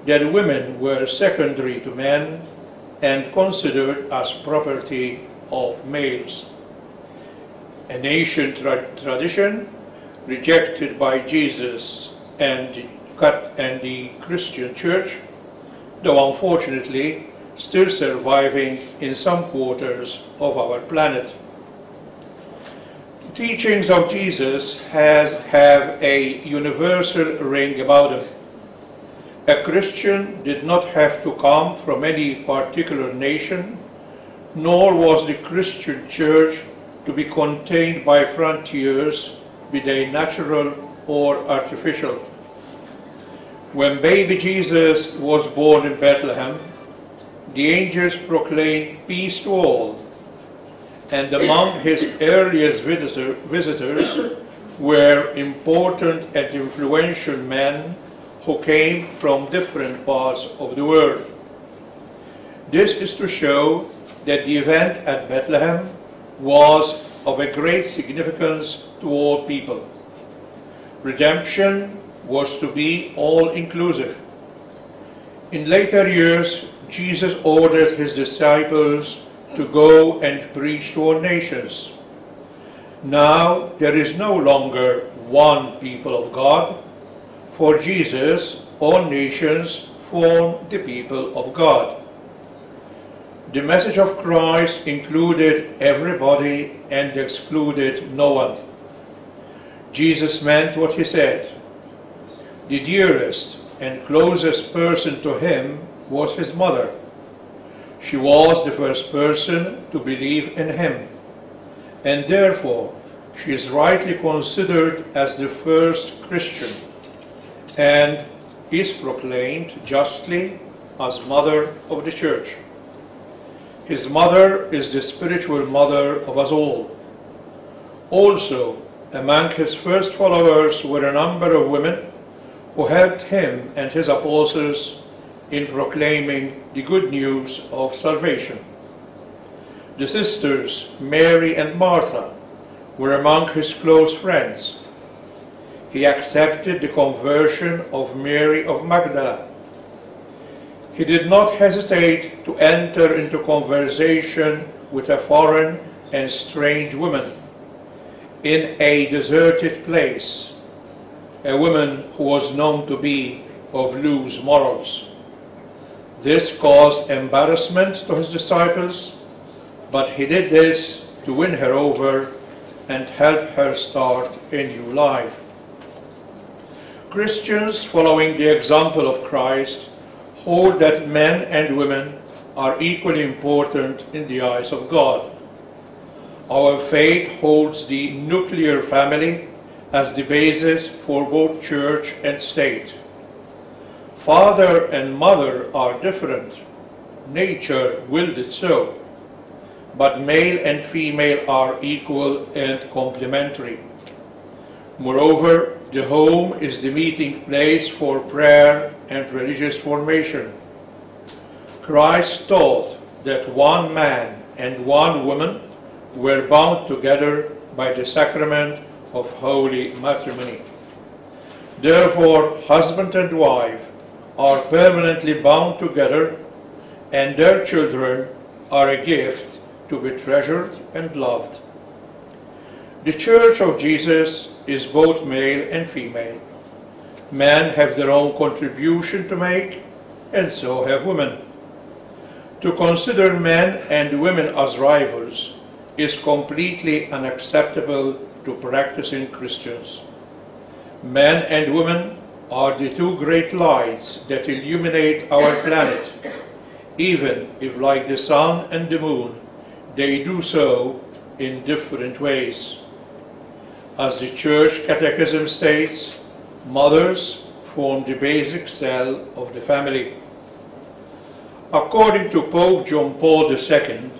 that women were secondary to men and considered as property of males. An ancient tradition rejected by Jesus and the Christian Church, though unfortunately still surviving in some quarters of our planet. The teachings of Jesus have a universal ring about them. A Christian did not have to come from any particular nation, nor was the Christian Church to be contained by frontiers, be they natural or artificial. When baby Jesus was born in Bethlehem, the angels proclaimed peace to all, and among his earliest visitors were important and influential men who came from different parts of the world. This is to show that the event at Bethlehem was of a great significance to all people. Redemption was to be all-inclusive. In later years, Jesus ordered his disciples to go and preach to all nations. Now there is no longer one people of God. For Jesus, all nations form the people of God. The message of Christ included everybody and excluded no one. Jesus meant what he said. The dearest and closest person to him was his mother. She was the first person to believe in him, and therefore she is rightly considered as the first Christian, and is proclaimed justly as mother of the Church. His mother is the spiritual mother of us all. Also, among his first followers were a number of women who helped him and his apostles in proclaiming the good news of salvation. The sisters Mary and Martha were among his close friends. He accepted the conversion of Mary of Magdala. He did not hesitate to enter into conversation with a foreign and strange woman in a deserted place, a woman who was known to be of loose morals. This caused embarrassment to his disciples, but he did this to win her over and help her start a new life. Christians following the example of Christ hold that men and women are equally important in the eyes of God. Our faith holds the nuclear family as the basis for both church and state. Father and mother are different. Nature willed it so. But male and female are equal and complementary. Moreover, the home is the meeting place for prayer and religious formation. Christ taught that one man and one woman were bound together by the sacrament of holy matrimony. Therefore, husband and wife are permanently bound together, and their children are a gift to be treasured and loved. The Church of Jesus is both male and female. Men have their own contribution to make, and so have women. To consider men and women as rivals is completely unacceptable to practicing Christians. Men and women are the two great lights that illuminate our planet, even if, like the sun and the moon, they do so in different ways. As the Church Catechism states, mothers form the basic cell of the family. According to Pope John Paul II,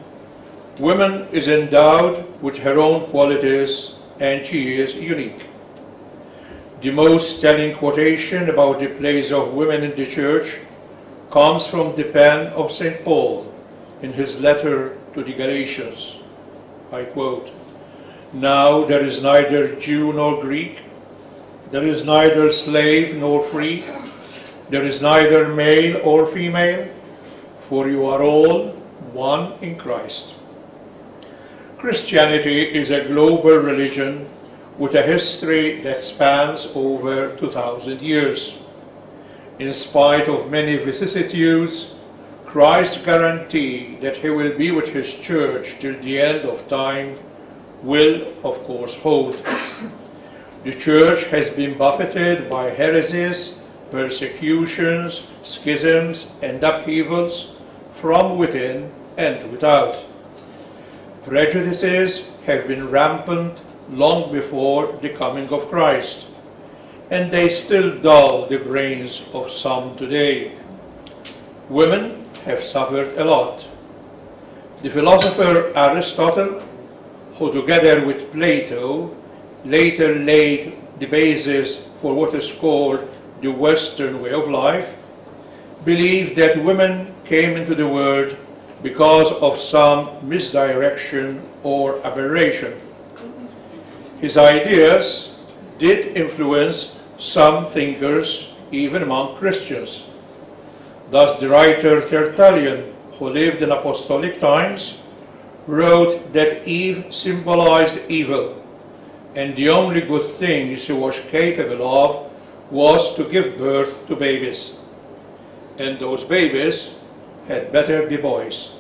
woman is endowed with her own qualities and she is unique. The most telling quotation about the place of women in the Church comes from the pen of St. Paul in his letter to the Galatians. I quote, "Now there is neither Jew nor Greek, there is neither slave nor free, There is neither male or female, for you are all one in Christ. Christianity is a global religion with a history that spans over 2,000 years. In spite of many vicissitudes, Christ's guarantee that he will be with his church till the end of time will, of course, hold. The church has been buffeted by heresies, persecutions, schisms, and upheavals from within and without. Prejudices have been rampant long before the coming of Christ, and they still dull the brains of some today. Women have suffered a lot. The philosopher Aristotle, who together with Plato later laid the basis for what is called the Western way of life, believed that women came into the world because of some misdirection or aberration. His ideas did influence some thinkers, even among Christians. Thus the writer Tertullian, who lived in apostolic times, wrote that Eve symbolized evil, and the only good thing she was capable of was to give birth to babies. And those babies had better be boys.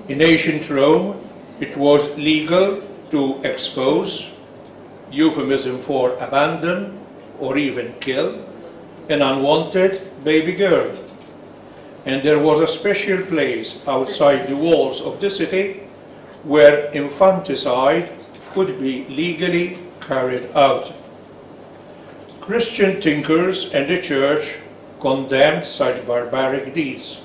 In ancient Rome, it was legal to expose, euphemism for abandon or even kill, an unwanted baby girl. And there was a special place outside the walls of the city where infanticide could be legally carried out. Christian thinkers and the Church condemned such barbaric deeds.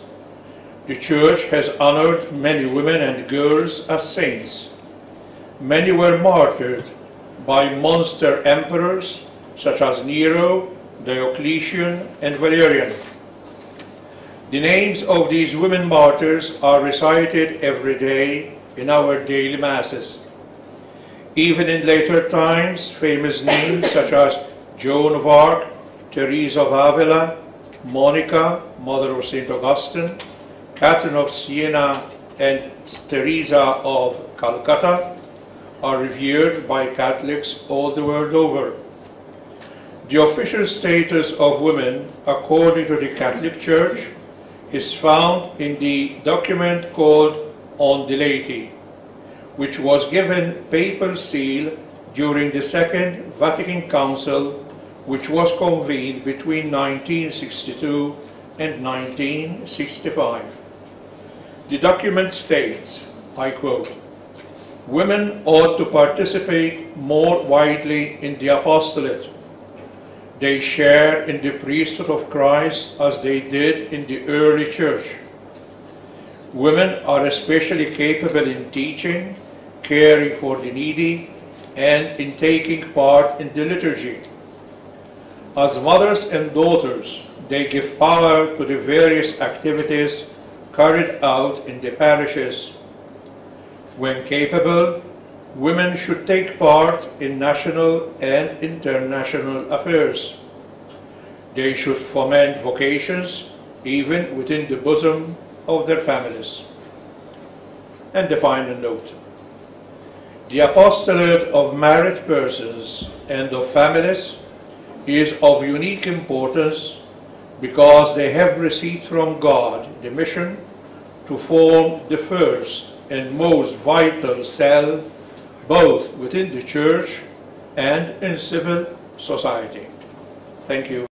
The Church has honored many women and girls as saints. Many were martyred by monster emperors such as Nero, Diocletian, and Valerian. The names of these women martyrs are recited every day in our daily masses. Even in later times, famous names such as Joan of Arc, Teresa of Avila, Monica, mother of St. Augustine, Catherine of Siena, and Teresa of Calcutta are revered by Catholics all the world over. The official status of women, according to the Catholic Church, is found in the document called On the Laity, which was given papal seal during the Second Vatican Council, which was convened between 1962 and 1965. The document states, I quote, "Women ought to participate more widely in the apostolate. They share in the priesthood of Christ as they did in the early church. Women are especially capable in teaching, caring for the needy, and in taking part in the liturgy. As mothers and daughters, they give power to the various activities carried out in the parishes. When capable, women should take part in national and international affairs. They should foment vocations even within the bosom of their families." And the final note. The apostolate of married persons and of families is of unique importance because they have received from God the mission to form the first and most vital cell both within the Church and in civil society. Thank you.